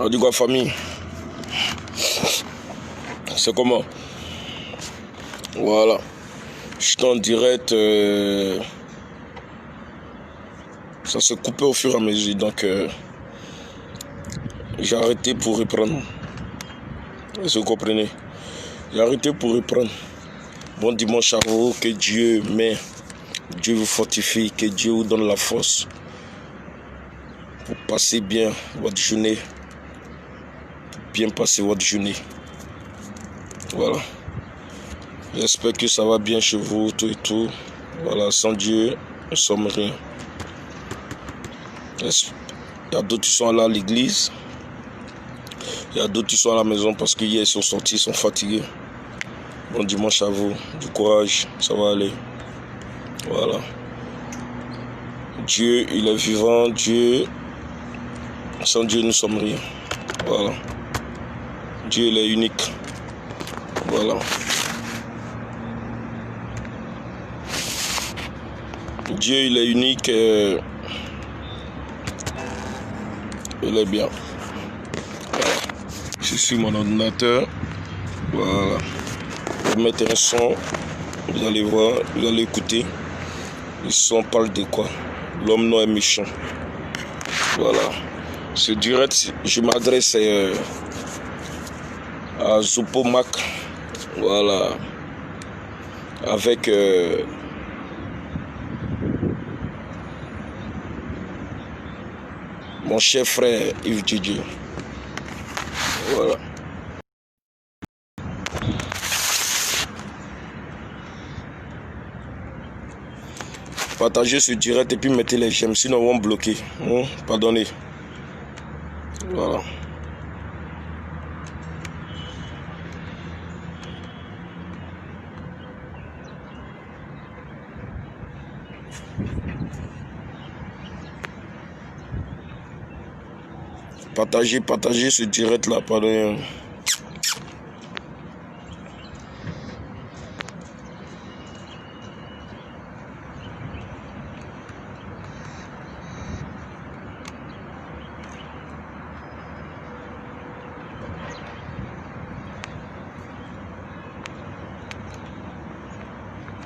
On dit quoi, famille? C'est comment? Voilà. Je suis en direct. Ça s'est coupé au fur et à mesure. Donc, j'ai arrêté pour reprendre. Est-ce que vous comprenez? J'ai arrêté pour reprendre. Bon dimanche à vous. Que Dieu m'aide. Dieu vous fortifie. Que Dieu vous donne la force pour passer bien votre journée. Bien passer votre journée. Voilà. J'espère que ça va bien chez vous, tout et tout. Voilà, sans Dieu, nous ne sommes rien. Il y a d'autres qui sont là à l'église. Il y a d'autres qui sont à la maison parce qu'hier ils sont sortis, ils sont fatigués. Bon dimanche à vous, du courage, ça va aller. Voilà. Dieu, il est vivant. Dieu, sans Dieu, nous ne sommes rien. Voilà. Dieu, il est unique. Voilà. Dieu, il est unique. Il est bien. Voilà. Je suis sur mon ordinateur. Voilà. Je vais mettre un son. Vous allez voir, vous allez écouter. Le son parle de quoi? L'homme noir est méchant. Voilà. Ce direct, je m'adresse à Zopomac. Voilà. Avec mon cher frère Yves Didier. Voilà. Partagez ce direct et puis mettez les j'aime, sinon on va me bloquer. Pardonnez. Voilà. Partagez ce direct là, pardonnez.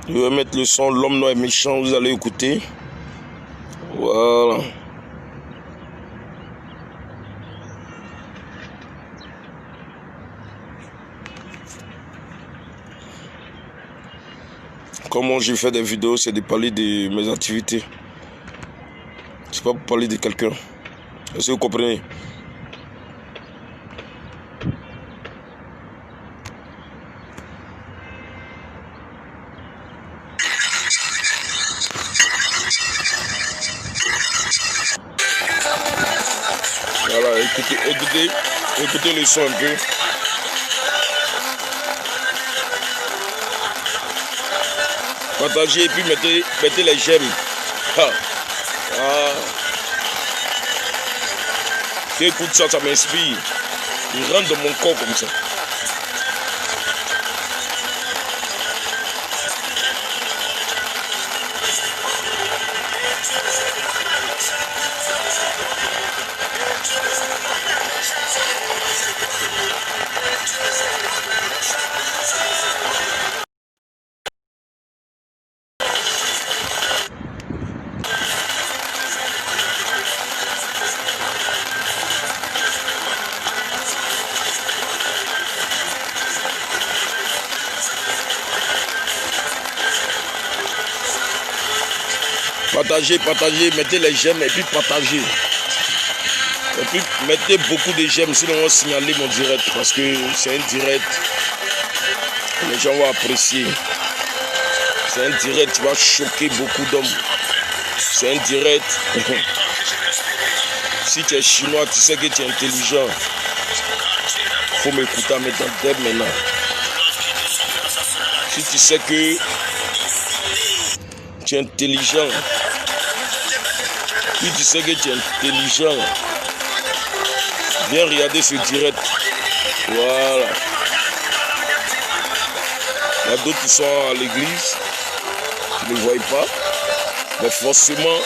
Je vais mettre le son L'homme noir est méchant, vous allez écouter. Voilà. Comment je fais des vidéos, c'est de parler de mes activités. C'est pas pour parler de quelqu'un. Est-ce que vous comprenez? Voilà, écoutez le son un peu. Partagez et puis mettez les j'aime. Qui écoute ça, ça m'inspire. Il rentre dans mon corps comme ça. Partagez, mettez les j'aime et puis partagez. Et puis mettez beaucoup de j'aime, sinon on va signaler mon direct parce que c'est un direct. Les gens vont apprécier. C'est un direct qui va choquer beaucoup d'hommes. C'est un direct. Si tu es chinois, tu sais que tu es intelligent. Il faut m'écouter dès maintenant. Si tu sais que tu es intelligent, si tu sais que tu es intelligent, viens regarder ce direct. Voilà. Il y a d'autres qui sont à l'église, qui ne voient pas, mais forcément,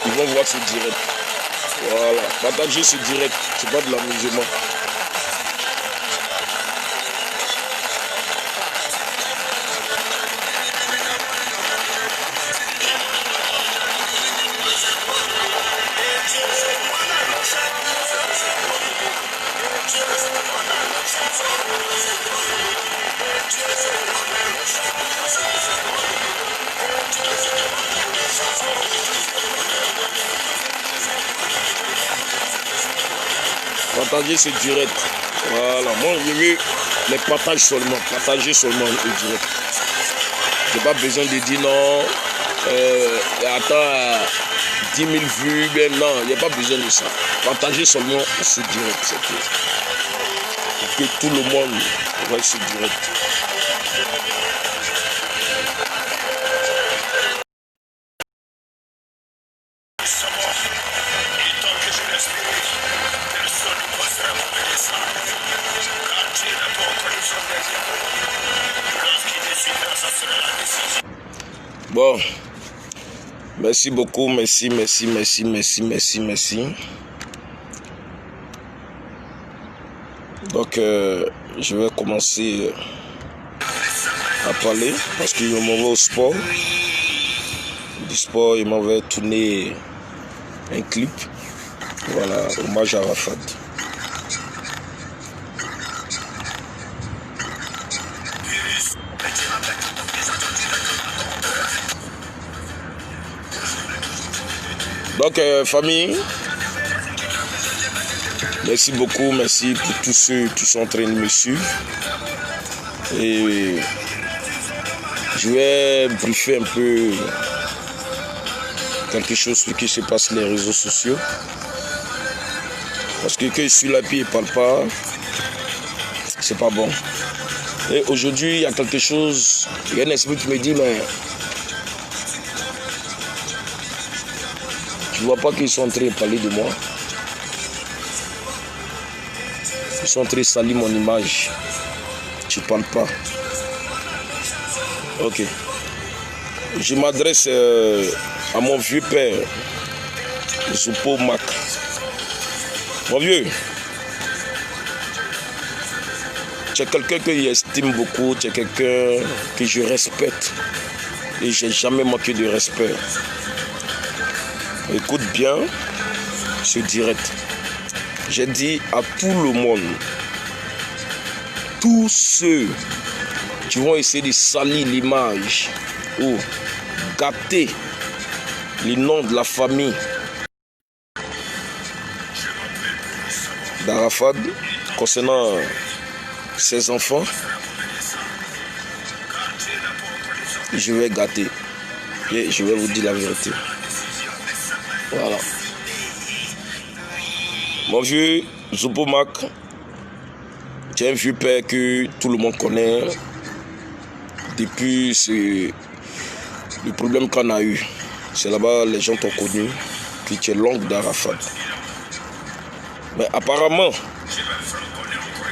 ils vont voir ce direct. Voilà, partager c'est direct, c'est pas de l'amusement. Partager c'est direct. Voilà, moi je veux les partages seulement, partager seulement le direct. J'ai pas besoin de dire non, attends 10 000 vues, ben non, il n'y a pas besoin de ça. Partager seulement c'est direct, c'est tout. Pour que tout le monde voit ce direct. Bon, merci beaucoup, merci. Donc, je vais commencer à parler parce que je m'en vais au sport. Du sport, il m'en va tourner un clip. Voilà, hommage à Arafat. Donc, famille, merci beaucoup, merci pour tous ceux qui sont en train de me suivre. Et je vais briefer un peu quelque chose sur ce qui se passe sur les réseaux sociaux. Parce que quand je suis là et il ne parle pas, c'est pas bon. Et aujourd'hui, il y a quelque chose, il y a un esprit qui me dit, mais tu vois pas qu'ils sont en train de parler de moi. Ils sont en train de salir mon image. Tu ne parles pas. Ok. Je m'adresse à mon vieux père, Zupo Mac. Mon vieux, tu es quelqu'un que j'estime beaucoup, tu es quelqu'un que je respecte. Et je n'ai jamais manqué de respect. Écoute bien ce direct. J'ai dit à tout le monde, tous ceux qui vont essayer de salir l'image ou gâter le nom de la famille d'Arafat concernant ses enfants, je vais gâter et je vais vous dire la vérité. Voilà. Mon vieux Zupomac, j'ai un vieux père que tout le monde connaît depuis le problème qu'on a eu. C'est là-bas les gens t'ont connu, puis tu es l'oncle d'Arafat. Mais apparemment,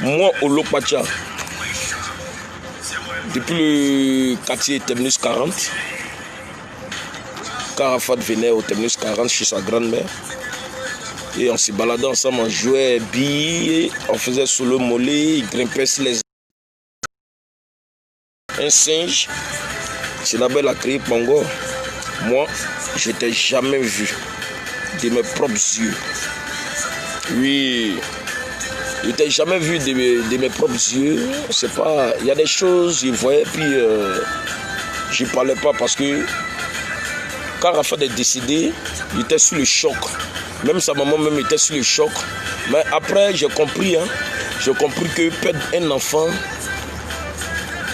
moi au Lopacha, depuis le quartier Terminus 40, quand Arafat venait au Terminus 40 chez sa grand-mère, et on se baladait ensemble, on jouait billes, on faisait sous le mollet, il grimpait sur les... Un singe, c'est là-bas il a créé Pongo. Moi, je n'étais jamais vu de mes propres yeux. Oui, je n'étais jamais vu de mes propres yeux. C'est pas... Il y a des choses, je voyais, puis je ne parlais pas parce que quand Arafat est décédé, il était sous le choc. Même sa maman même était sous le choc. Mais après, j'ai compris que perdre un enfant,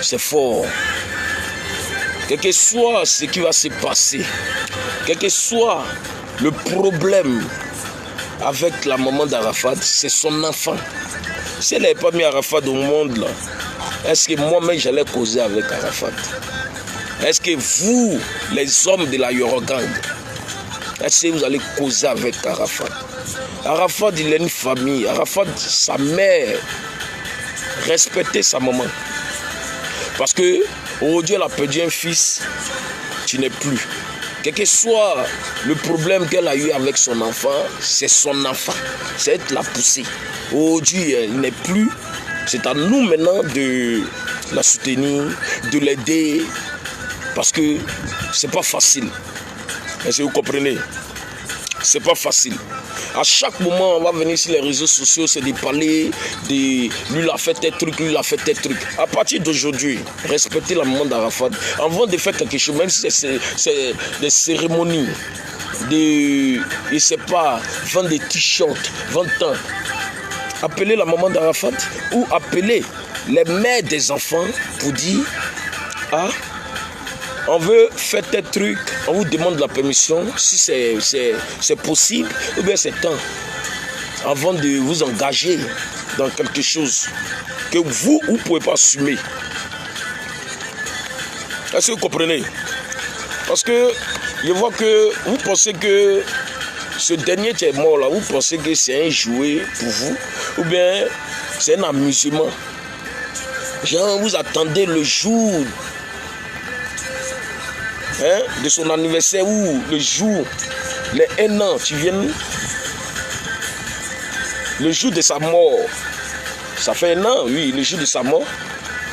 c'est fort. Quel que soit ce qui va se passer, quel que soit le problème avec la maman d'Arafat, c'est son enfant. Si elle n'avait pas mis Arafat au monde, là, est-ce que moi-même j'allais causer avec Arafat? Est-ce que vous, les hommes de la Yorogang, est-ce que vous allez causer avec Arafat? Arafat, il a une famille. Arafat, sa mère, respectait sa maman. Parce que aujourd'hui, elle a perdu un fils, tu n'es plus. Quel que soit le problème qu'elle a eu avec son enfant, c'est son enfant. C'est elle qui l'a poussé. Aujourd'hui, il n'est plus. C'est à nous maintenant de la soutenir, de l'aider. Parce que c'est pas facile. Est-ce que vous comprenez? C'est pas facile. À chaque moment, on va venir sur les réseaux sociaux, c'est de parler de lui, il a fait tel truc, lui, il a fait tel truc. À partir d'aujourd'hui, respectez la maman d'Arafat. Avant de faire quelque chose, même si c'est des cérémonies, je sais pas, vendre des t-shirts, vendre tant. Appelez la maman d'Arafat ou appelez les mères des enfants pour dire ah, on veut faire tel truc, on vous demande la permission, si c'est possible, ou bien c'est temps, avant de vous engager dans quelque chose que vous ne pouvez pas assumer. Est-ce que vous comprenez? Parce que je vois que vous pensez que ce dernier qui est mort là, vous pensez que c'est un jouet pour vous, ou bien c'est un amusement. Genre, vous attendez le jour de son anniversaire ou le jour, les 1 an, tu viens, le jour de sa mort, ça fait 1 an, oui, le jour de sa mort,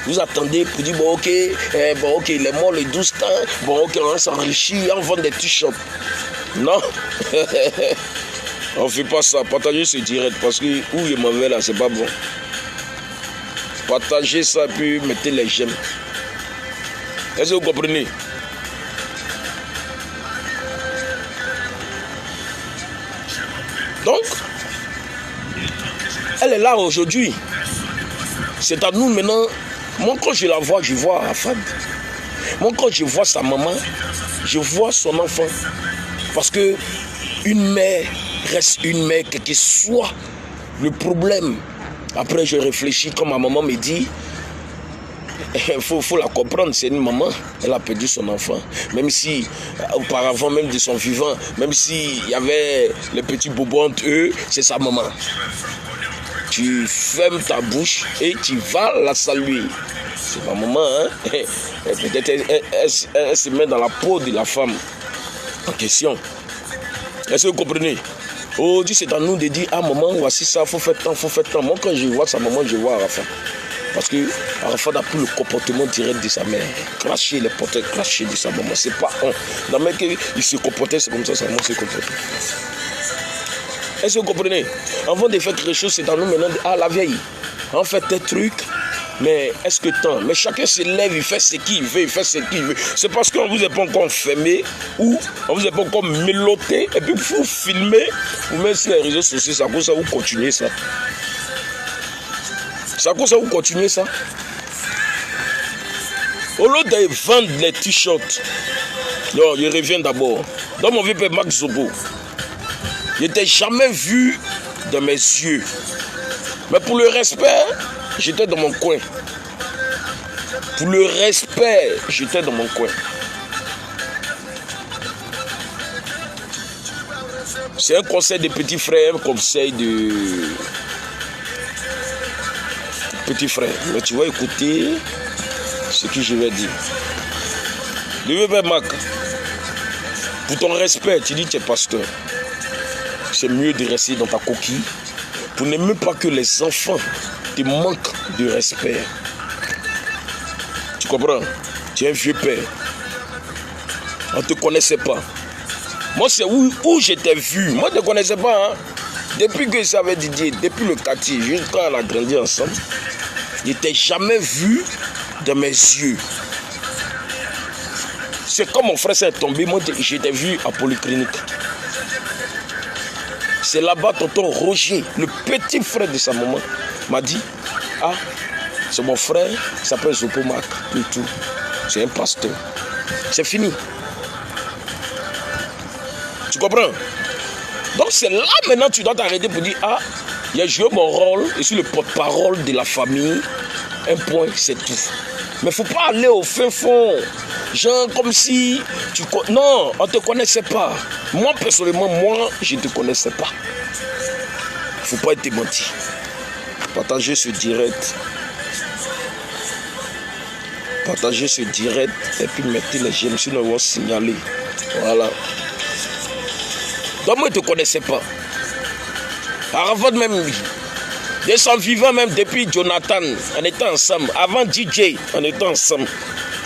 vous attendez pour dire, bon ok, il est mort le 12 temps, bon ok, on s'enrichit, on vend des t-shirts. Non, on ne fait pas ça, partagez ce direct, parce que où il m'en va là, c'est pas bon. Partagez ça, puis mettez les j'aime. Est-ce que vous comprenez? Donc, elle est là aujourd'hui. C'est à nous maintenant. Moi, quand je la vois, je vois Arafat. Moi, quand je vois sa maman, je vois son enfant. Parce que une mère reste une mère, quel que soit le problème. Après, je réfléchis, comme ma maman me dit, il faut la comprendre, c'est une maman, elle a perdu son enfant. Même si, auparavant, même de son vivant, même s'il y avait les petits bobos entre eux, c'est sa maman. Tu fermes ta bouche et tu vas la saluer. C'est ma maman, hein? Peut-être elle se met dans la peau de la femme en question. Est-ce que vous comprenez? Aujourd'hui, c'est à nous de dire, ah maman, voici ça, faut faire tant, faut faire tant. Moi, quand je vois sa maman, je vois Arafat. Parce que Arafat a pris le comportement direct de sa mère. Cracher les portraits, cracher de sa maman. C'est pas on. Dans le mec, il se comportait, c'est comme ça, sa maman se comportait. Est-ce que vous comprenez? Avant de faire quelque chose, c'est à nous maintenant de, ah la vieille, on fait tes trucs, mais est-ce que tant? Mais chacun se lève, il fait ce qu'il veut, il fait ce qu'il veut. C'est parce qu'on vous est pas encore enfermé ou on vous est pas encore méloté, et puis vous filmez, vous mettez sur les réseaux sociaux, ça cause ça, vous continuez ça. C'est à cause ça vous continuez ça. Au lieu de vendre les t-shirts, non, je reviens d'abord. Dans mon vieux père Max Zobo, je n'étais jamais vu de mes yeux. Mais pour le respect, j'étais dans mon coin. Pour le respect, j'étais dans mon coin. C'est un conseil de petit frère, un conseil de petit frère. Mais tu vas écouter ce que je vais dire. Le vieux père Mac, pour ton respect, tu dis que tu es pasteur. C'est mieux de rester dans ta coquille pour ne même pas que les enfants te manquent de respect. Tu comprends? Tu es un vieux père. On ne te connaissait pas. Moi, c'est où je t'ai vu. Moi, je ne te connaissais pas. Hein? Depuis que ça avait Didier, depuis le quartier, jusqu'à on a grandi ensemble, je ne t'ai jamais vu de mes yeux. C'est comme mon frère s'est tombé, moi, je t'ai vu à Polyclinique. C'est là-bas, tonton Roger, le petit frère de sa maman, m'a dit, ah, c'est mon frère, il s'appelle Zopomac, et tout. C'est un pasteur. C'est fini. Tu comprends? Donc c'est là maintenant tu dois t'arrêter pour dire, ah, j'ai joué mon rôle, je suis le porte-parole de la famille, un point, c'est tout. Mais il ne faut pas aller au fin fond. Genre comme si tu... Non, on ne te connaissait pas. Moi, personnellement, je ne te connaissais pas. Il ne faut pas être menti. Partagez ce direct. Partagez ce direct et puis mettez les j'aime, sinon ils vont signaler. Voilà. Donc moi, je ne te connaissais pas. Arafat même, de son vivant même, depuis Jonathan, on était ensemble. Avant DJ, on était ensemble.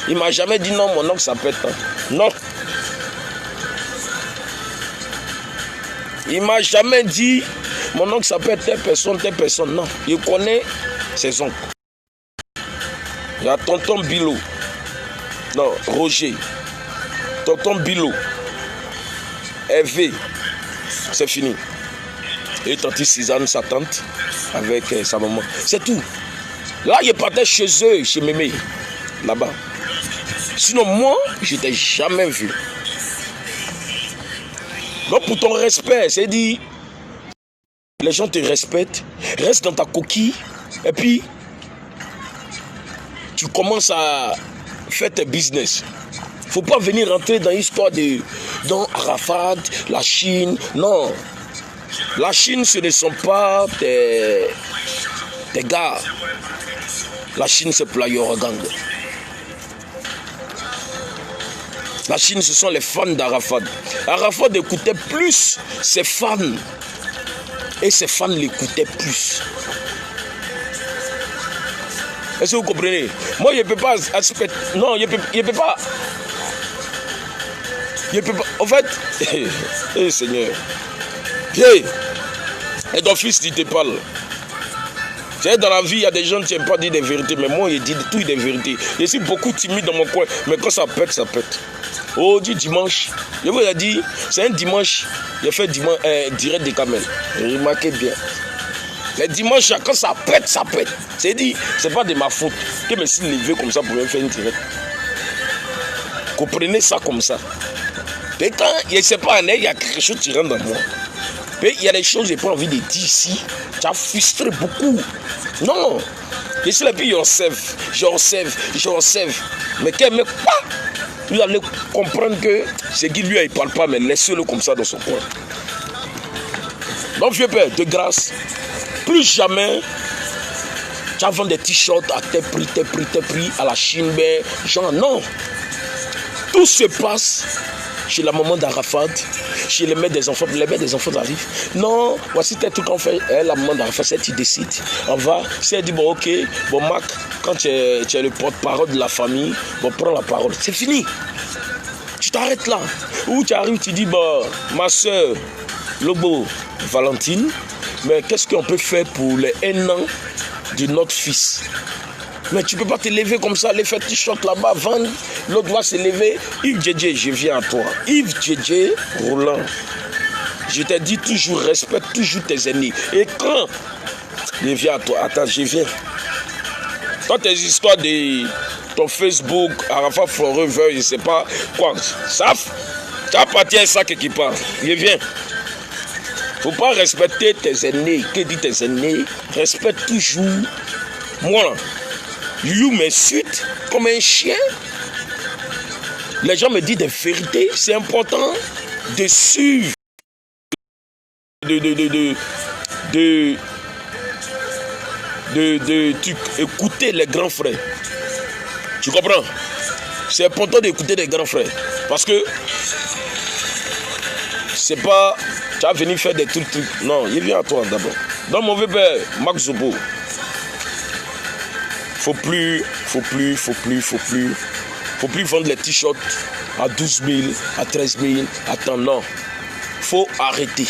Il ne m'a jamais dit non, mon oncle s'appelle tant. Non. Il ne m'a jamais dit mon oncle s'appelle telle personne, telle personne. Non. Il connaît ses oncles. Il y a tonton Bilo. Non, Roger. Tonton Bilo. Hervé. C'est fini. Et tante Suzanne, sa tante, avec sa maman. C'est tout. Là, il partait chez eux, chez Mémé. Là-bas. Sinon, moi, je ne t'ai jamais vu. Donc, pour ton respect, c'est dit, les gens te respectent, reste dans ta coquille, et puis, tu commences à faire tes business. Il ne faut pas venir rentrer dans l'histoire de Arafat, la Chine. Non. La Chine, ce ne sont pas tes gars. La Chine, c'est Player Gang. La Chine, ce sont les fans d'Arafat. Arafat écoutait plus ses fans. Et ses fans l'écoutaient plus. Est-ce que vous comprenez? Moi, je ne peux pas aspect. Non, je ne peux pas. Je ne peux pas. En fait, hey, Seigneur. Viens. Et ton fils, il te parle. Tu sais, dans la vie, il y a des gens qui n'aiment pas dire des vérités. Mais moi, je dis tout des vérités. Je suis beaucoup timide dans mon coin. Mais quand ça pète, ça pète. Oh, du dimanche. Je vous ai dit, c'est un dimanche. J'ai fait direct des camels. Remarquez bien. Les dimanches, quand ça pète, ça pète. C'est dit, c'est pas de ma faute que je me suis levé comme ça pour me faire une direct. Comprenez ça comme ça. Et quand, je ne sais pas, il y a quelque chose qui rentre dans moi. Mais il y a des choses que je n'ai pas envie de dire ici. Tu as frustré beaucoup. Non. Je suis là, puis j'observe. Mais quand même, vous allez comprendre que c'est qui lui, il ne parle pas, mais laissez-le comme ça dans son coin. Donc, vieux père, de grâce, plus jamais, tu vas vendre des t-shirts à tel prix, à la Chine, mais genre, non. Tout se passe chez la maman d'Arafat, chez les mères des enfants. Les mères des enfants arrivent. Non, voici tel truc qu'on fait. La maman d'Arafat, c'est tu décides. On va. Si elle dit, bon, ok, bon, Mac, quand tu es le porte-parole de la famille, bon, prends la parole. C'est fini. Tu t'arrêtes là. Ou tu arrives, tu dis, bon, ma soeur, Lobo, Valentine, mais qu'est-ce qu'on peut faire pour les 1 an de notre fils? Mais tu ne peux pas te lever comme ça, aller faire t-shirt là-bas, vendre. L'autre va se lever. Yves Djedje, je viens à toi. Yves Djedje, Roland. Je t'ai dit toujours, respecte toujours tes ennemis. Et quand je viens à toi, attends, je viens. Toi, tes histoires de ton Facebook, Arafat Forever, je ne sais pas quoi. Ça appartient à ça quelque part. Je viens. Il ne faut pas respecter tes ennemis. Que dit tes ennemis? Respecte toujours. Moi, you m'insulte comme un chien. Les gens me disent des vérités. C'est important de suivre, écouter les grands frères. Tu comprends? C'est important d'écouter les grands frères. Parce que c'est pas tu vas venir faire des trucs. Non, il vient à toi d'abord. Donc mon vieux père, Max Zobo. Faut plus vendre les t-shirts à 12 000, à 13 000. Attends, non. Faut arrêter.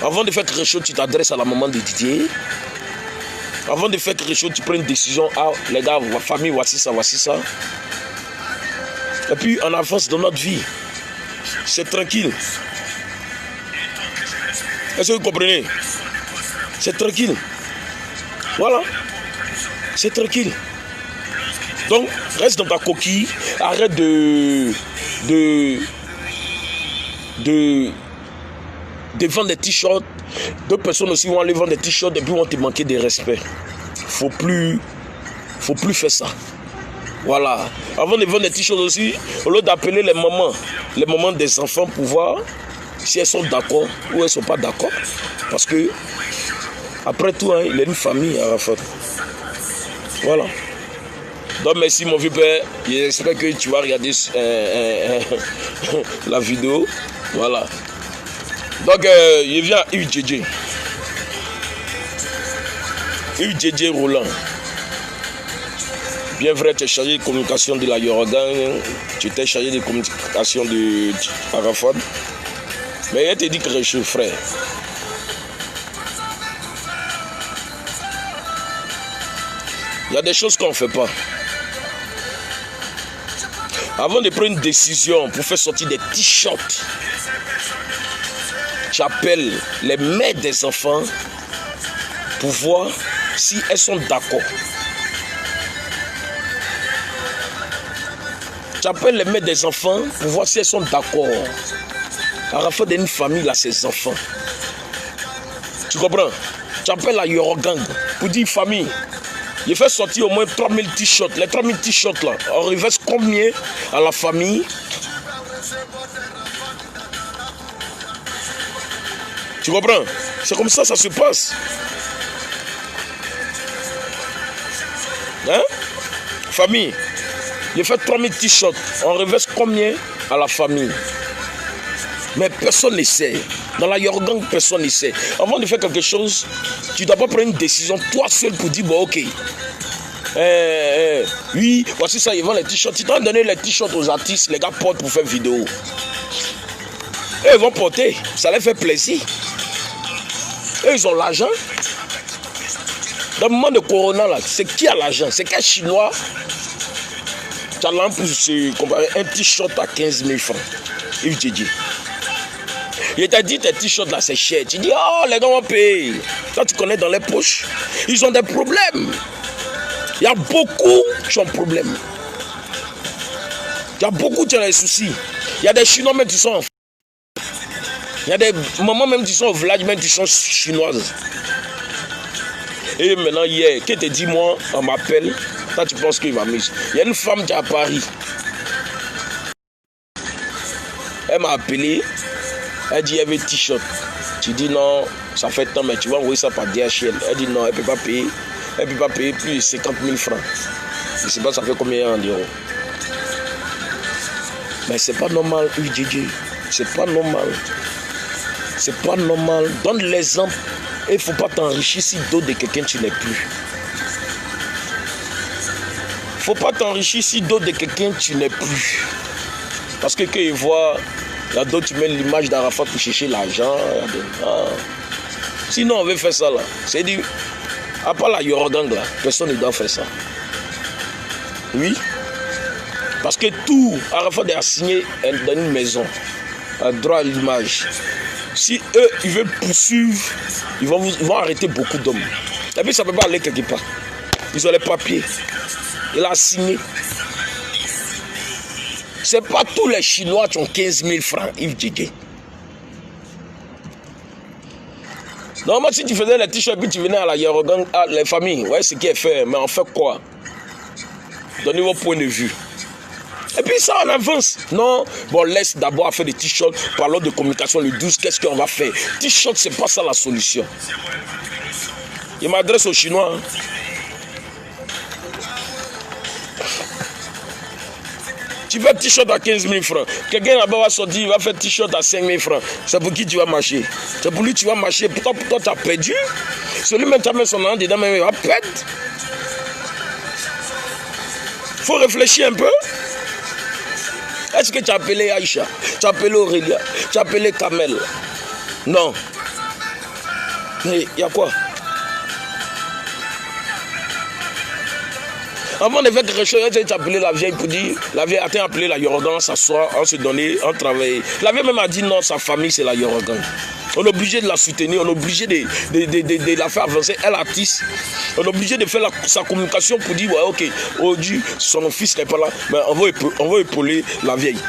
Avant de faire quelque chose, tu t'adresses à la maman de Didier. Avant de faire quelque chose, tu prends une décision. Ah, les gars, ma famille, voici ça. Et puis, on avance dans notre vie. C'est tranquille. Est-ce que vous comprenez? C'est tranquille. Voilà. C'est tranquille. Donc, reste dans ta coquille. Arrête de vendre des t-shirts. D'autres personnes aussi vont aller vendre des t-shirts et puis vont te manquer de respect. Faut plus faire ça. Voilà. Avant de vendre des t-shirts aussi, au lieu d'appeler les mamans des enfants pour voir si elles sont d'accord ou elles ne sont pas d'accord. Parce que, après tout, hein, il y a une famille à Arafat. Voilà. Donc merci mon vieux père. J'espère que tu vas regarder la vidéo. Voilà. Donc il vient Yves Djedje. Yves Djedje Roland. Bien vrai, tu es chargé de communication de la Yorogan. Tu étais chargé de communication de Arafat. Mais il te dit que je suis frère. Il y a des choses qu'on ne fait pas. Avant de prendre une décision pour faire sortir des t-shirts, tu appelles les mères des enfants pour voir si elles sont d'accord. Tu appelles les mères des enfants pour voir si elles sont d'accord. Arafat d'une famille, là, ses enfants. Tu comprends? Tu appelles la Yorogang pour dire famille. Il fait sortir au moins 3000 t-shirts. Les 3000 t-shirts là, on reverse combien à la famille? Tu comprends? C'est comme ça se passe. Hein? Famille. Il fait 3000 t-shirts. On reverse combien à la famille? Mais personne n'essaie. Dans la Yorogang, personne n'essaie. Avant de faire quelque chose, tu ne dois pas prendre une décision toi seul pour dire bon ok. Oui, voici ça, ils vendent les t-shirts. Tu dois donner les t-shirts aux artistes, les gars portent pour faire vidéo. Eux, ils vont porter, ça leur fait plaisir. Eux, ils ont l'argent. Dans le moment de Corona, là, c'est qui a l'argent? C'est quel Chinois? Tu as l'âme pour se comparer un t-shirt à 15 000 francs. Yves Djedje. Il t'a dit tes t-shirts là c'est cher. Tu dis oh les gars vont payer. Toi tu connais dans les poches. Ils ont des problèmes. Il y a beaucoup qui ont des problèmes. Il y a beaucoup qui ont des soucis. Il y a des Chinois même qui sont en... Il y a des mamans même qui sont au village même qui sont chinoises. Et maintenant hier, qui te dit moi on m'appelle. Toi tu penses qu'il va mieux. Il y a une femme qui est à Paris. Elle m'a appelé. Elle dit, elle veut t-shirt. Tu dis non, ça fait tant, mais tu vas envoyer ça par DHL. Elle dit non, elle ne peut pas payer. Elle ne peut pas payer plus de 50 000 francs. Je ne sais pas ça fait combien en euros. Mais c'est pas normal, UDJ. C'est pas normal. C'est pas normal. Donne l'exemple. Et il ne faut pas t'enrichir si d'autres de quelqu'un tu n'es plus. Il ne faut pas t'enrichir si d'autres de quelqu'un tu n'es plus. Parce que quand ils voient... Il y a d'autres qui mettent l'image d'Arafat pour chercher l'argent. Sinon, on veut faire ça là. C'est dit, à part la Yorogang là, personne ne doit faire ça. Oui. Parce que tout, Arafat a signé dans une maison, un droit à l'image. Si eux, ils veulent poursuivre, ils vont arrêter beaucoup d'hommes. Et puis ça ne peut pas aller quelque part. Ils ont les papiers. Il a signé. Ce n'est pas tous les Chinois qui ont 15 000 francs, Yves Djedje. Normalement, si tu faisais les t-shirts puis tu venais à la Yorogang, à les familles, ouais, c'est ce qui est fait, mais on fait quoi? Donnez vos points de vue. Et puis ça, on avance. Non, bon, laisse d'abord faire des t-shirts, parlons de communication le 12, qu'est-ce qu'on va faire? T-shirt, c'est pas ça la solution. Il m'adresse aux Chinois. Hein. Tu fais t-shirt à 15 000 francs. Quelqu'un là-bas va sortir, il va faire t-shirt à 5 000 francs. C'est pour qui tu vas marcher? C'est pour lui que tu vas marcher. Pour toi, tu as perdu. Celui-même, tu as mis son nom dedans, mais il va perdre. Il faut réfléchir un peu. Est-ce que tu as appelé Aïcha? Tu as appelé Aurélia? Tu as appelé Kamel? Non. Mais il y a quoi? Avant de faire quelque chose, tu as appelé la vieille pour dire, la vieille a appelé la Yorogang, s'asseoir, on se donnait, on travaillait. La vieille même a dit non, sa famille c'est la Yorogang. On est obligé de la soutenir, on est obligé de la faire avancer. Elle artiste, on est obligé de faire sa communication pour dire, ouais, ok, aujourd'hui son fils n'est pas là, mais on va épauler la vieille.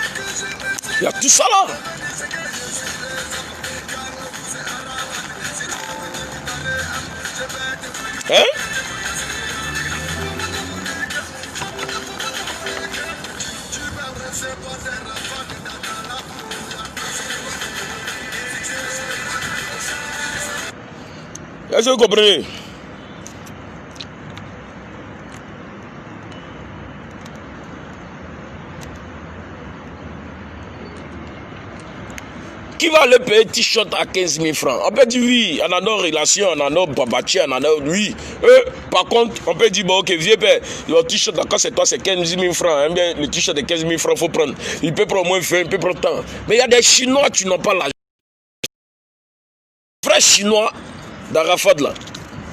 Il y a tout ça là. Hein? Est-ce que vous comprenez? Qui va le payer t-shirt à 15 000 francs? On peut dire oui, on a nos relations, on a nos babatiers, on a nos... Oui. Par contre, on peut dire, bon, ok, vieux père, le t-shirt, quand c'est toi, c'est 15 000 francs. Hein, bien, le t-shirt de 15 000 francs, il faut prendre. Il peut prendre au moins 20, il peut prendre tant. Mais il y a des Chinois qui n'ont pas l'argent. Les vrais Chinois d'Arafat, là,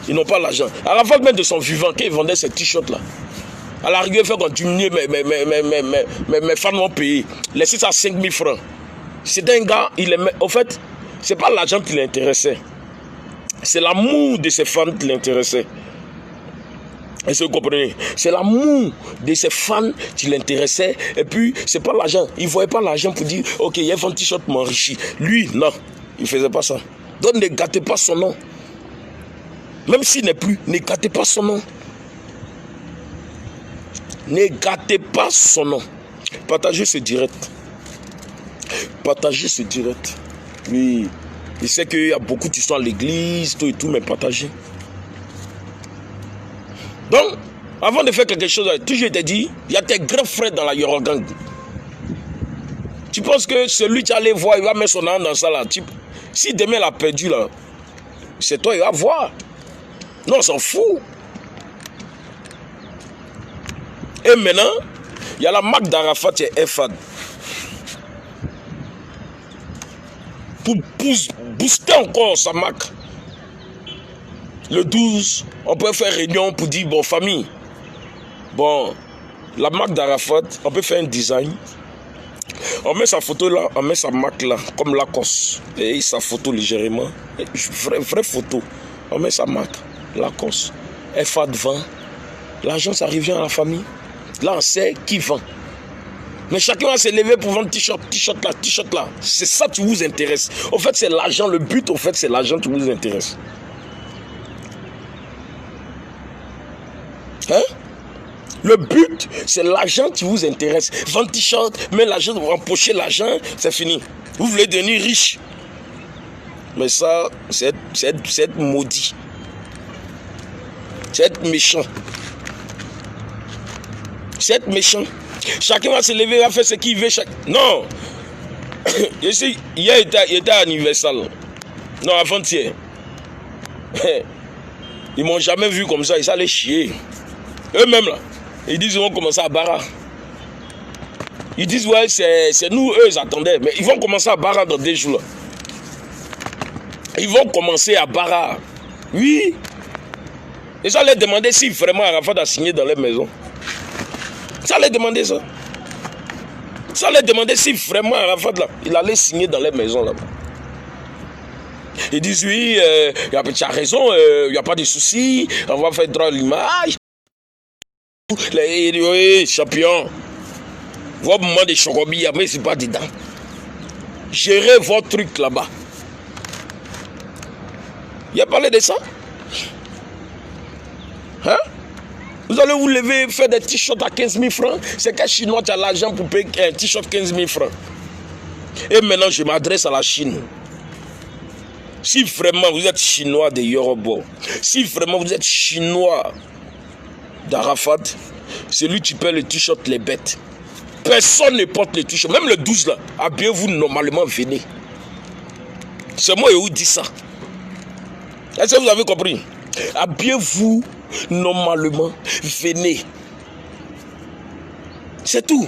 ils n'ont pas l'argent. Arafat, même de son vivant, quand il vendait ces t-shirts, là, à la rigueur, il fait continuer, mes fans m'ont payé. Laissez ça à 5 000 francs. C'est un gars, il aimait. En fait, c'est pas l'argent qui l'intéressait. C'est l'amour de ses fans qui l'intéressait. Est-ce que vous comprenez? C'est l'amour de ses fans qui l'intéressait. Et puis, c'est pas l'argent. Il ne voyait pas l'argent pour dire, ok, il y a un t-shirt m'enrichit. Lui, non, il ne faisait pas ça. Donc, ne gâtez pas son nom. Même s'il n'est plus, ne gâtez pas son nom. Ne gâtez pas son nom. Partagez ce direct. Partagez ce direct. Oui. Je sais qu'il y a beaucoup qui sont à l'église, tout et tout, mais partagez. Donc, avant de faire quelque chose, toujours je t'ai dit, il y a tes grands frères dans la Yorogang. Tu penses que celui qui allait voir, il va mettre son âme dans ça là. Si demain il a perdu là, c'est toi, il va voir. Non, on s'en fout. Et maintenant, il y a la marque d'Arafat et Efad. Pour booster encore sa marque. Le 12, on peut faire réunion pour dire, bon, famille, bon, la marque d'Arafat, on peut faire un design. On met sa photo là, on met sa marque là, comme Lacoste. Et sa photo légèrement. Vraie photo. On met sa marque, Lacoste. Efad vend. L'argent, ça revient à la famille. Là, on sait qui vend. Mais chacun va se lever pour vendre t-shirt là, t-shirt là. C'est ça qui vous intéresse. En fait, c'est l'argent. Le but, en fait, c'est l'argent qui vous intéresse. Hein? Le but, c'est l'argent qui vous intéresse. Vendre t-shirt, mais l'argent, vous empocher l'argent, c'est fini. Vous voulez devenir riche. Mais ça, c'est être maudit. C'est être méchant. C'est être méchant. Chacun va se lever, va faire ce qu'il veut. Non. Ici, hier, il était à Universal. Non, avant-hier. Ils m'ont jamais vu comme ça. Ils allaient chier. Eux-mêmes, là. Ils disent qu'ils vont commencer à Bara. Ils disent, ouais, c'est nous, eux, ils attendaient. Mais ils vont commencer à Bara dans 2 jours. Là. Ils vont commencer à Bara. Oui. Et ça les demander si vraiment Arafat a signé dans les maisons. Ça les demander ça. Ça les demander si vraiment Arafat là, il allait signer dans les maisons là-bas. Ils disent oui, tu as raison, il n'y a pas de souci, on va faire droit à l'image. Les champions, votre moment de chocobia, mais c'est pas dedans. Gérez votre truc là-bas. Il a parlé de ça. Hein? Vous allez vous lever, faire des t-shirts à 15 000 francs. C'est qu'un Chinois qui a l'argent pour payer un t-shirt 15 000 francs. Et maintenant, je m'adresse à la Chine. Si vraiment vous êtes Chinois de Yoruba, si vraiment vous êtes Chinois d'Arafat, c'est lui qui paie le t-shirt les bêtes. Personne ne porte les t-shirts. Même le 12 là, habillez-vous normalement, venez. C'est moi qui vous dis ça. Est-ce que vous avez compris? Habillez-vous normalement, venez. C'est tout.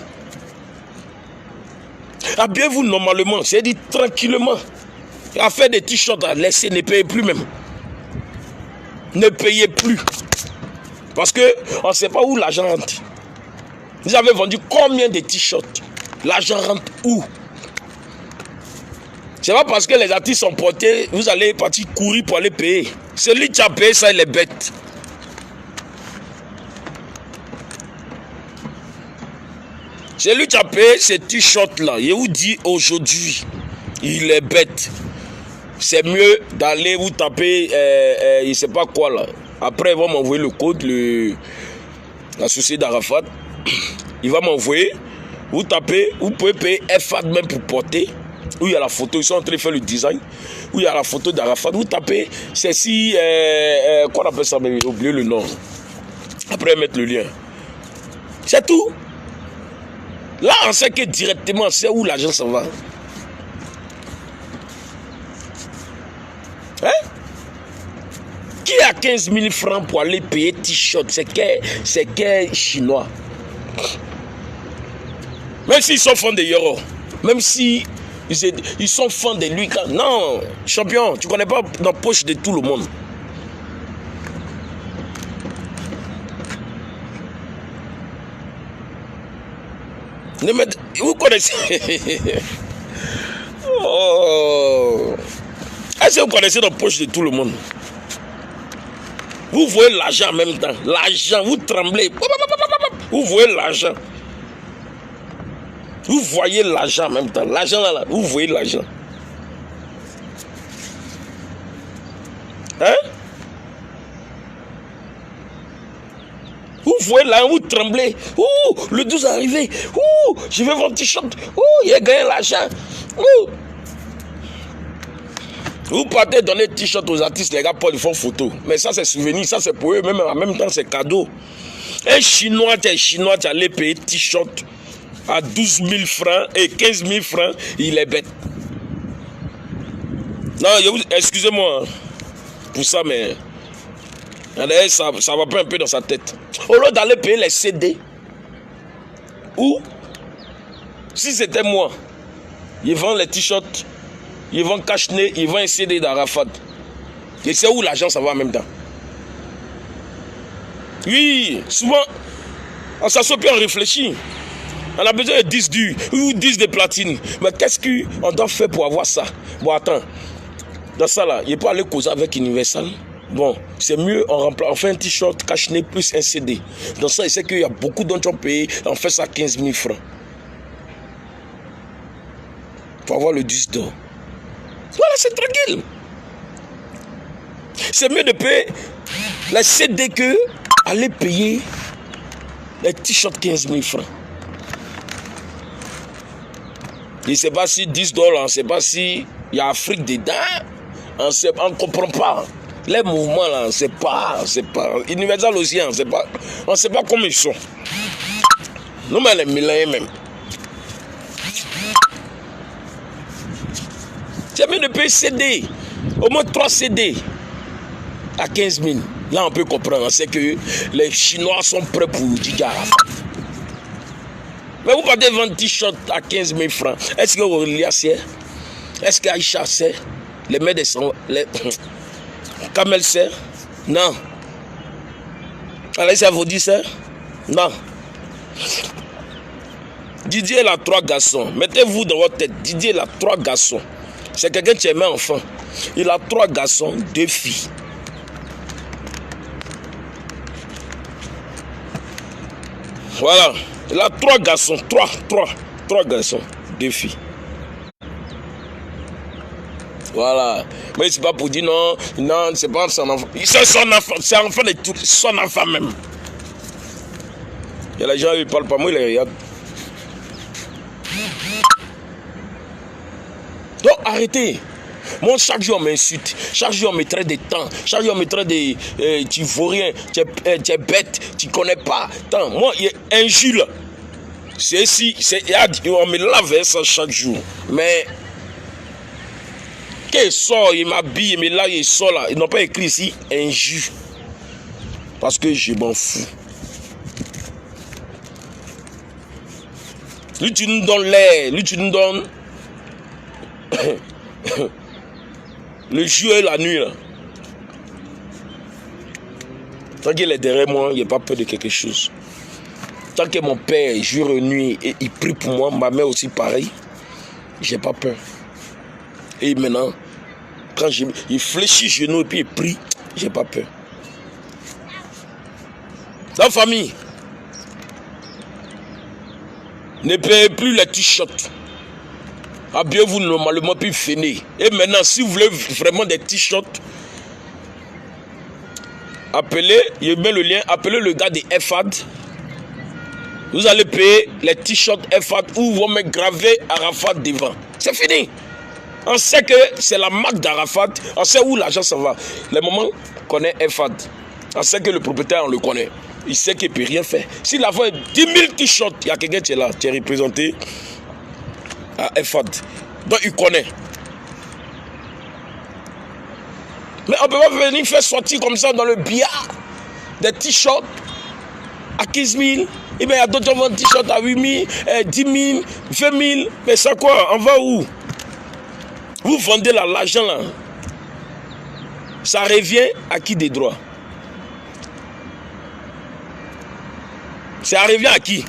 Habillez-vous normalement, c'est-à-dire tranquillement. À faire des t-shirts à laisser, ne payez plus même. Ne payez plus. Parce que on ne sait pas où l'argent rentre. Vous avez vendu combien de t-shirts? L'argent rentre où? C'est pas parce que les artistes sont portés, vous allez partir courir pour aller payer. Celui qui a payé ça, il est bête. Celui qui a payé ces t-shirts là, je vous dis aujourd'hui, il est bête. C'est mieux d'aller vous taper, je ne sais pas quoi là. Après, ils vont m'envoyer le code, la société d'Arafat. Il va m'envoyer, vous tapez, vous pouvez payer Efad même pour porter. Où il y a la photo, ils sont en train de faire le design. Où il y a la photo d'Arafat, vous tapez, c'est si, quoi on appelle ça, mais j'ai oublié le nom. Après, mettre le lien. C'est tout. Là, on sait que directement, c'est où l'argent s'en va. Qui a 15 000 francs pour aller payer t-shirt? C'est qu'un chinois. Même s'ils sont fans de Yoro, même si ils sont fans de lui. Non, champion, tu ne connais pas dans la poche de tout le monde. Vous connaissez. Oh. Est-ce que vous connaissez dans la poche de tout le monde? Vous voyez l'argent en même temps. L'argent, vous tremblez. Vous voyez l'argent. Vous voyez l'argent en même temps. L'argent là, vous voyez l'argent. Hein? Vous voyez là, vous tremblez. Ouh, le 12 est arrivé. Ouh, je vais vendre un t-shirt. Ouh, il a gagné l'argent. Ouh. Vous partez donner t-shirt aux artistes, les gars, pour ils font photo. Mais ça, c'est souvenir, ça, c'est pour eux. Même en même temps, c'est cadeau. Un Chinois, tu allais payer t-shirt à 12 000 francs et 15 000 francs, il est bête. Non, excusez-moi pour ça, mais ça va pas un peu dans sa tête. Au lieu d'aller payer les CD, ou si c'était moi, ils vendent les t-shirts, ils vendent cache-nez, ils vendent un CD d'Arafat. Et c'est où l'argent ça va en même temps. Oui, souvent, on s'assoit puis on réfléchit. On a besoin de 10 du ou 10 de platine. Mais qu'est-ce qu'on doit faire pour avoir ça? Bon, attends. Dans ça là, il peut aller causer avec Universal. Bon, c'est mieux, on fait un t-shirt cache-nez plus un CD. Dans ça, il sait qu'il y a beaucoup d'autres qui ont payé. On fait ça 15 000 francs. Pour avoir le 10 d'or. Voilà, c'est tranquille. C'est mieux de payer les CD que aller payer les t-shirts 15 000 francs. Je ne sais pas si 10 $, on ne sait pas si il y a Afrique dedans. On ne comprend pas. Les mouvements là, on ne sait pas. Universal aussi, on ne sait pas comment ils sont. Nous, mais les Milan même. C'est mieux de payer CD. Au moins 3 CD à 15 000. Là, on peut comprendre. On sait que les Chinois sont prêts pour DJ Arafat. Mais vous partez vendre un t-shirt à 15 000 francs. Est-ce que Aurélia sait? Est-ce qu'Aïcha sait? Les mères des sangs, les Kamel sait? Non. Allez, ça vous dit ça? Non. Didier il a 3 garçons. Mettez-vous dans votre tête. Didier il a 3 garçons. C'est quelqu'un qui aimait enfant. Il a 3 garçons, 2 filles. Voilà. Il a 3 garçons. 3 garçons, 2 filles. Voilà. Mais c'est pas pour dire non, c'est pas son enfant. C'est son enfant. C'est enfant de tout. Son enfant même. Et les gens ils parlent pas, moi ils les regardent. Donc arrêtez. Moi chaque jour on m'insulte. Chaque jour on me traite de temps. Chaque jour on me traite de tu vaux rien. Tu es bête. Tu connais pas. Attends, moi un jour là. C'est si. On me lave ça chaque jour. Mais qu'il sort, il m'habille, il me lave, il sort là. Ils n'ont pas écrit ici un jus. Parce que je m'en fous. Lui tu nous donnes l'air. Lui tu nous donnes le jour et la nuit là. Tant qu'il est derrière moi, il n'y a pas peur de quelque chose. Tant que mon père jour et nuit et il prie pour moi, ma mère aussi pareil, j'ai pas peur. Et maintenant, quand il fléchit genou et puis il prie, j'ai pas peur. La famille, ne payez plus les t-shirts. Habillez-vous normalement puis venez. Et maintenant, si vous voulez vraiment des t-shirts, appelez, je mets le lien, appelez le gars de FAD. Vous allez payer les t-shirts FAD où vous me gravez Arafat devant. C'est fini. On sait que c'est la marque d'Arafat. On sait où l'argent s'en va. Le moment qu'on est FAD, on sait que le propriétaire, on le connaît. Il sait qu'il ne peut rien faire. S'il a fait 10 000 t-shirts, il y a quelqu'un qui est là, qui est représenté à FAD. Donc il connaît. Mais on ne peut pas venir faire sortir comme ça dans le billard des t-shirts à 15 000. Et bien, il y a d'autres qui vendent des t-shirts à 8 000, 10 000, 20 000. Mais c'est quoi? On va où? Vous vendez là, l'argent là. Ça revient à qui des droits? Ça revient à qui?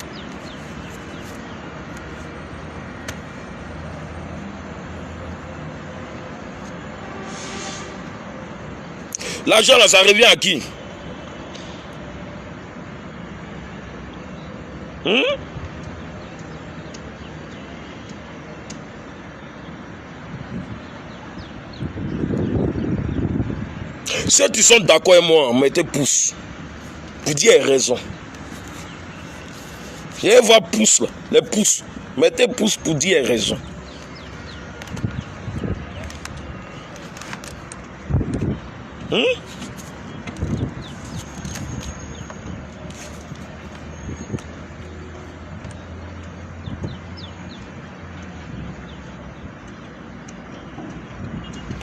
L'argent là, ça revient à qui? Si tu sont d'accord avec moi, mettez pouce. Vous dites raison. Je vais voir pouce là, les pouces. Mettez pouce pour dire raison.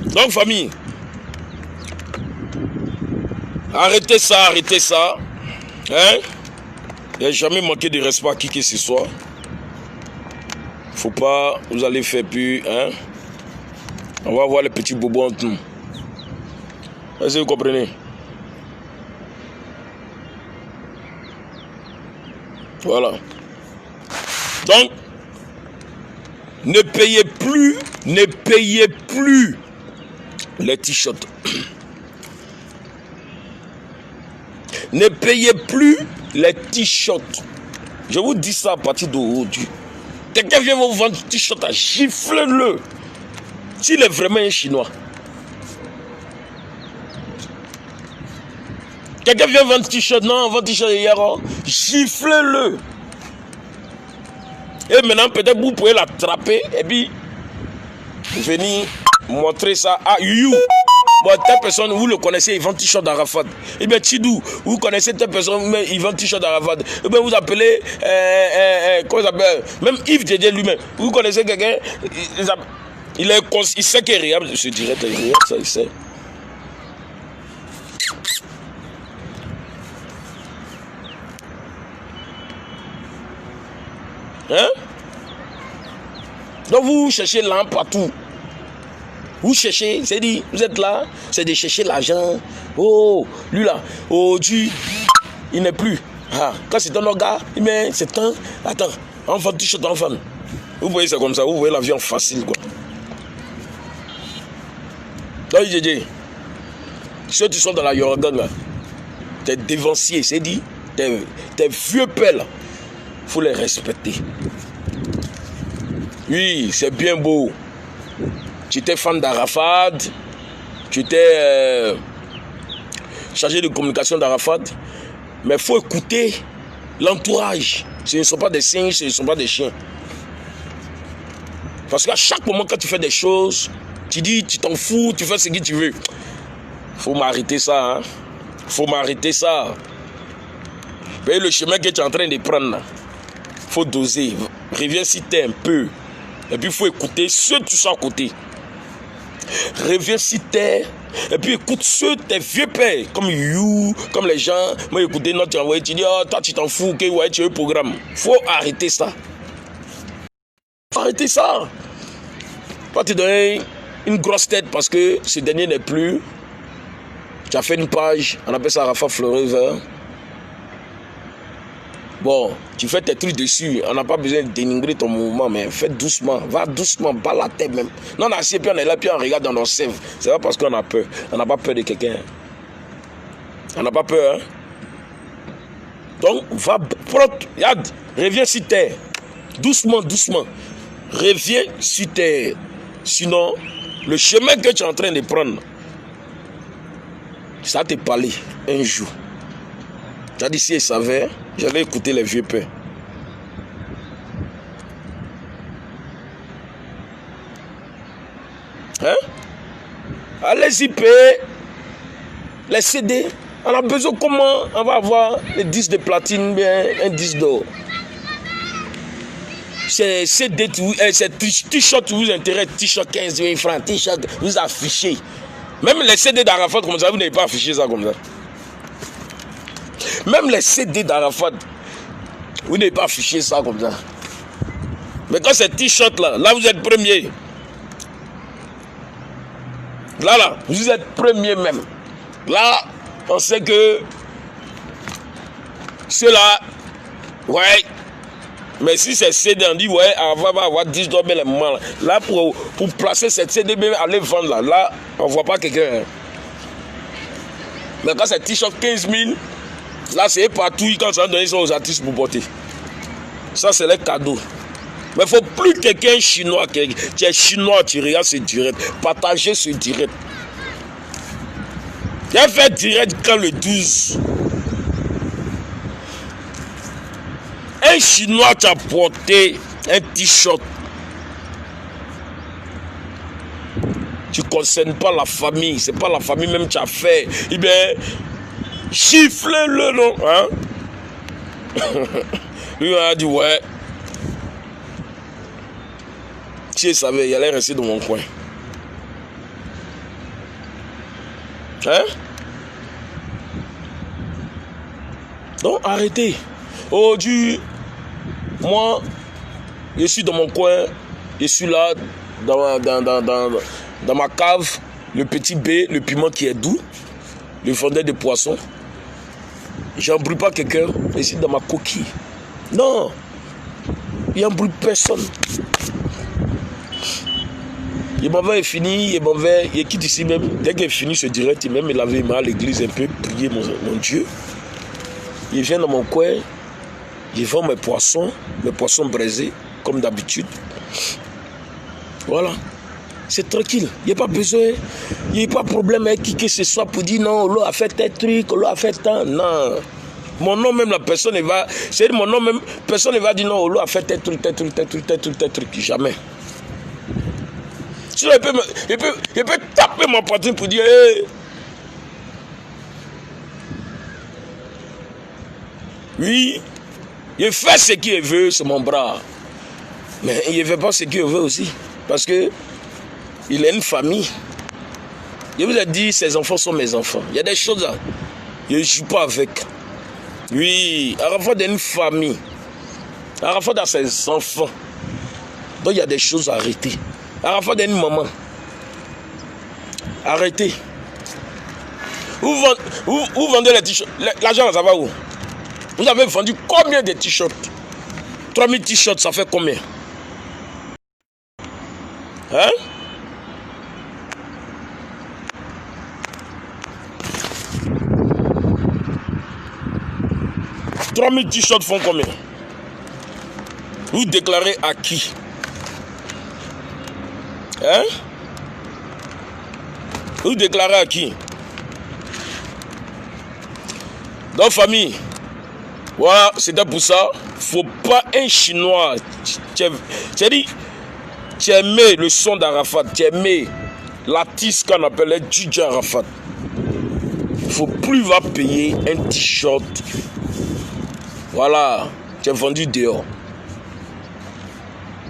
Donc famille, arrêtez ça, arrêtez ça. Hein? Il n'y a jamais manqué de respect à qui que ce soit. Faut pas, vous allez faire plus, hein? On va voir les petits bobos entre nous. Est-ce que vous comprenez? Voilà. Donc, ne payez plus les t-shirts. Ne payez plus les t-shirts. Je vous dis ça à partir d'aujourd'hui. Quelqu'un vient vous vendre un t-shirt, giflez-le. S'il est vraiment un Chinois. Quelqu'un vient vendre un t-shirt, non, vend un t-shirt hier, giflez-le. Et maintenant, peut-être vous pouvez l'attraper et puis venir montrer ça à you. Bon, telle personne, vous le connaissez, il vend t-shirt d'Arafat. Eh bien, Tidou, vous connaissez telle personne, mais il vend t-shirt d'Arafat. Eh bien, vous appelez, comment il s'appelle? Même Yves Dédé lui-même. Vous connaissez quelqu'un? Il sait qu'il est réel, je dirais, ça, il sait. Hein? Donc, vous cherchez l'âme partout. Vous cherchez, c'est dit, vous êtes là, c'est de chercher l'argent. Oh, lui là, oh Dieu, il n'est plus. Ah, quand c'est un gars, mais c'est un. Attends, enfant, t-shirt, enfant. Vous voyez, c'est comme ça, vous voyez l'avion facile, quoi. Donc, j'ai dit, ceux qui sont dans la Yorugan, là, tes dévanciers, c'est dit, tes vieux pères, là, il faut les respecter. Oui, c'est bien beau. Tu étais fan d'Arafat, tu étais chargé de communication d'Arafat, mais il faut écouter l'entourage. Ce ne sont pas des singes, ce ne sont pas des chiens. Parce qu'à chaque moment quand tu fais des choses, tu dis, tu t'en fous, tu fais ce que tu veux. Faut m'arrêter ça, hein. Faut m'arrêter ça. Mais le chemin que tu es en train de prendre, faut doser. Reviens si tu es un peu. Et puis il faut écouter ceux qui sont à côté. Reviens si t'es. Et puis écoute ceux tes vieux pères, comme you, comme les gens. Moi écoutez, non, tu envoies, tu dis, oh, toi tu t'en fous, que ouais, tu as un programme. Faut arrêter ça. Arrêtez ça. Pas te donner une grosse tête parce que ce dernier n'est plus. Tu as fait une page, on appelle ça Rafa Fleureuse. Bon, tu fais tes trucs dessus, on n'a pas besoin de dénigrer ton mouvement, mais fais doucement, va doucement, bats la tête même. Non, on a assis, puis on est là, puis on regarde dans nos sèvres. C'est pas parce qu'on a peur. On n'a pas peur de quelqu'un. On n'a pas peur, hein. Donc, va, regarde, reviens sur terre. Doucement, doucement. Reviens sur terre. Sinon, le chemin que tu es en train de prendre, ça va te parler un jour. Tu as dit, si il savait, j'allais écouter les vieux pères. Hein? Allez-y payer les CD. On a besoin comment on va avoir les 10 de platine, bien un 10 d'or. C'est CD, c'est t-shirt vous intéresse, t-shirt 15 000 francs, t-shirt vous affichez. Même les CD d'Arafat comme ça, vous n'avez pas affiché ça comme ça. Même les CD d'Arafat, vous n'avez pas affiché ça comme ça. Mais quand c'est t-shirt là, là vous êtes premier. Là, vous êtes premier même. Là, on sait que ceux-là, ouais. Mais si c'est CD, on dit, ouais, Arafat va avoir 10 dollars les moments là. Là, pour placer cette CD, même aller vendre là, là, on ne voit pas quelqu'un. Hein. Mais quand c'est t-shirt 15 000, là, c'est partout quand ça va donner ça aux artistes pour porter. Ça, c'est les cadeaux. Mais il ne faut plus quelqu'un chinois, tu es chinois, tu regardes ce direct. Partagez ce direct. J'ai fait direct quand le 12. Un chinois qui a porté un t-shirt. Tu ne concernes pas la famille. Ce n'est pas la famille même qui a fait. Eh bien, chiffle-le, non? Hein? Lui a dit, ouais. Tu savais, il allait rester dans mon coin. Hein? Donc, arrêtez. Aujourd'hui, moi, je suis dans mon coin. Je suis là, dans ma cave. Le petit B, le piment qui est doux. Le fondeur de poisson. J'embrouille pas quelqu'un. Je suis dans ma coquille. Non. Il n'embrouille personne. Il m'avait fini, il quitte ici même. Dès qu'il finit ce direct, il même me laver les mains à l'église un peu, prier mon Dieu. Il vient dans mon coin, il vend mes poissons braisés, comme d'habitude. Voilà. C'est tranquille. Il n'y a pas besoin, il n'y a pas de problème avec qui que ce soit pour dire non, l'eau a fait tel truc, l'eau a fait tant. Non. Mon nom même, la personne ne va. C'est mon nom même, personne ne va dire non, l'eau a fait tel truc, tel truc, tel truc, tel truc, tel truc. Jamais. Sinon, il peut taper ma poitrine pour dire hey. Oui, il fait ce qu'il veut, c'est mon bras. Mais il ne fait pas ce qu'il veut aussi. Parce que il a une famille. Je vous ai dit, ses enfants sont mes enfants. Il y a des choses là. Je ne joue pas avec. Oui, Arafat a une famille. Arafat a ses enfants. Donc il y a des choses à arrêter. Arafat a une maman. Arrêtez. Vous vendez les t-shirts. L'argent, ça va où? Vous avez vendu combien de t-shirts? 3000 t-shirts, ça fait combien? Hein? « 3000 t-shirts font combien? Vous déclarez à qui? Hein? Vous déclarez à qui? Dans la famille. Voilà, c'était pour ça. Faut pas un Chinois. Tu as dit, tu aimais le son d'Arafat, tu aimais l'artiste qu'on appelait DJ Arafat. Faut plus va payer un t-shirt. Voilà, tu es vendu dehors.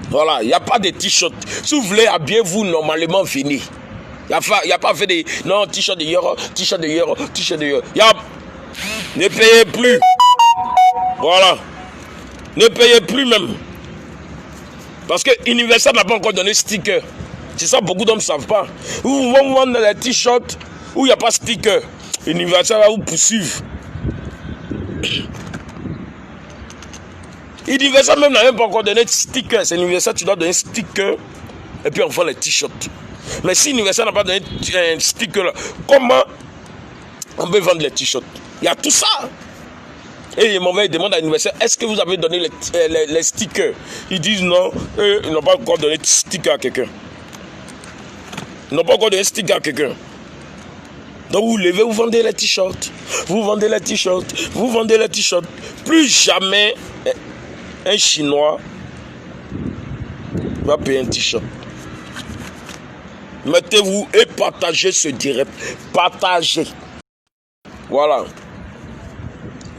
Voilà, il n'y a pas de t-shirt. Si vous voulez habiller-vous normalement, fini. Il n'y a pas fait des... Non, t-shirt de euro, t-shirt de euro, t-shirt de euro. Ne payez plus. Voilà. Ne payez plus même. Parce que Universal n'a pas encore donné sticker. C'est ça, beaucoup d'hommes ne savent pas. Vous vendez les t-shirts où il n'y a pas sticker. Universal va vous poursuivre. Universal même n'a même pas encore donné de sticker. C'est Universal, tu dois donner sticker. Et puis on vend les t-shirts. Mais si Universal n'a pas donné un sticker, comment on peut vendre les t-shirts? Il y a tout ça. Et ils demandent à Universal, est-ce que vous avez donné les stickers? Ils disent non, ils n'ont pas encore donné de sticker à quelqu'un. Ils n'ont pas encore donné de sticker à quelqu'un. Donc vous levez, vous vendez les t-shirts. Vous vendez les t-shirts. Vous vendez les t-shirts. Plus jamais un Chinois va payer un t-shirt. Mettez-vous et partagez ce direct. Partagez. Voilà.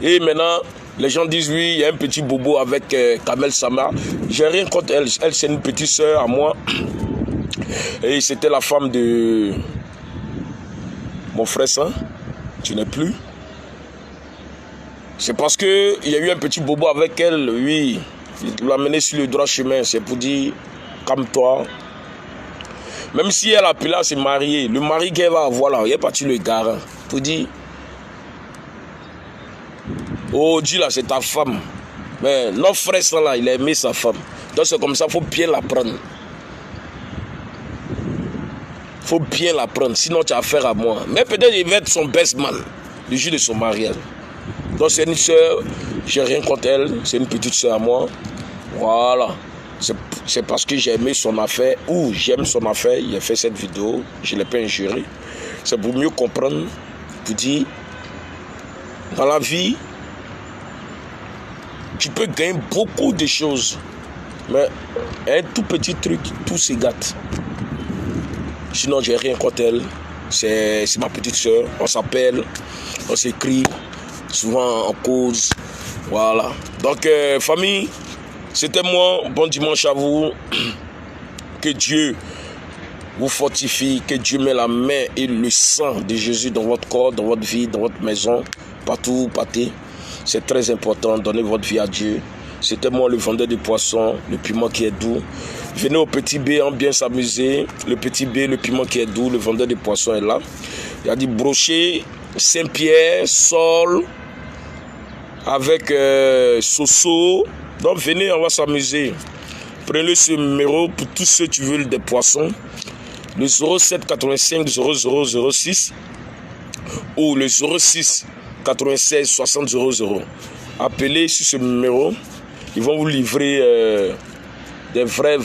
Et maintenant, les gens disent oui, il y a un petit bobo avec Kamel Sama. J'ai rien contre elle. Elle, c'est une petite soeur à moi. Et c'était la femme de mon frère saint, tu n'es plus. C'est parce qu'il y a eu un petit bobo avec elle, oui. Il l'a mené sur le droit chemin. C'est pour dire, calme-toi. Même si elle a appelé à se marier, le mari qu'elle va avoir là, il est parti le garant. Pour dire, oh, dis là, c'est ta femme. Mais notre frère là, il a aimé sa femme. Donc c'est comme ça, il faut bien la prendre. Il faut bien la prendre, sinon tu as affaire à moi. Mais peut-être il va être son best man, le jour de son mariage. Donc c'est une soeur, j'ai rien contre elle, c'est une petite soeur à moi. Voilà. C'est parce que j'ai aimé son affaire, ou j'aime son affaire, il a fait cette vidéo, je ne l'ai pas injuré. C'est pour mieux comprendre, pour dire, dans la vie, tu peux gagner beaucoup de choses. Mais un tout petit truc, tout se gâte. Sinon, j'ai rien contre elle. C'est ma petite soeur. On s'appelle, on s'écrit, souvent en cause. Voilà. Donc, famille, c'était moi. Bon dimanche à vous. Que Dieu vous fortifie. Que Dieu met la main et le sang de Jésus dans votre corps, dans votre vie, dans votre maison, partout où vous partez. C'est très important. Donnez votre vie à Dieu. C'était moi le vendeur de poissons, le piment qui est doux. Venez au Petit B, on bien s'amuser. Le Petit B, le piment qui est doux, le vendeur de poissons est là. Il y a du brochet, Saint-Pierre, Sol, avec Soso. Donc venez, on va s'amuser. Prenez ce numéro pour tous ceux qui veulent des poissons. Le 07 85 0006 ou le 06 96 60 00. Appelez sur ce numéro. Ils vont vous livrer des vrais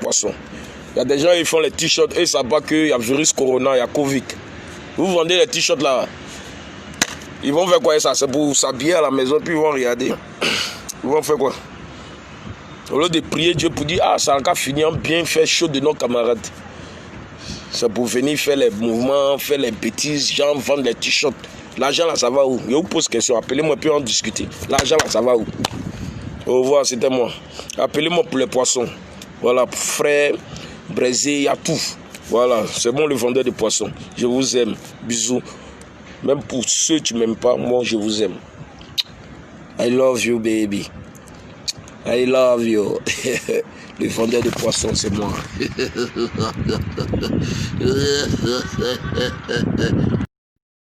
poissons. Il y a des gens qui font les t-shirts et ils ne savent pas qu'il y a virus corona, il y a Covid. Vous vendez les t-shirts là. Ils vont faire quoi ça? C'est pour s'habiller à la maison puis ils vont regarder. Ils vont faire quoi? Au lieu de prier Dieu pour dire, ah, ça a fini, on bien fait chaud de nos camarades. C'est pour venir faire les mouvements, faire les bêtises, gens vendent les t-shirts. L'argent là, ça va où? Je vous pose question, appelez-moi puis on discute. L'argent là, ça va où? Au revoir, c'était moi. Appelez-moi pour les poissons. Voilà, frais, braisé, il y a tout. Voilà, c'est bon le vendeur de poissons. Je vous aime. Bisous. Même pour ceux qui ne m'aiment pas, moi je vous aime. I love you, baby. I love you. Le vendeur de poissons, c'est moi.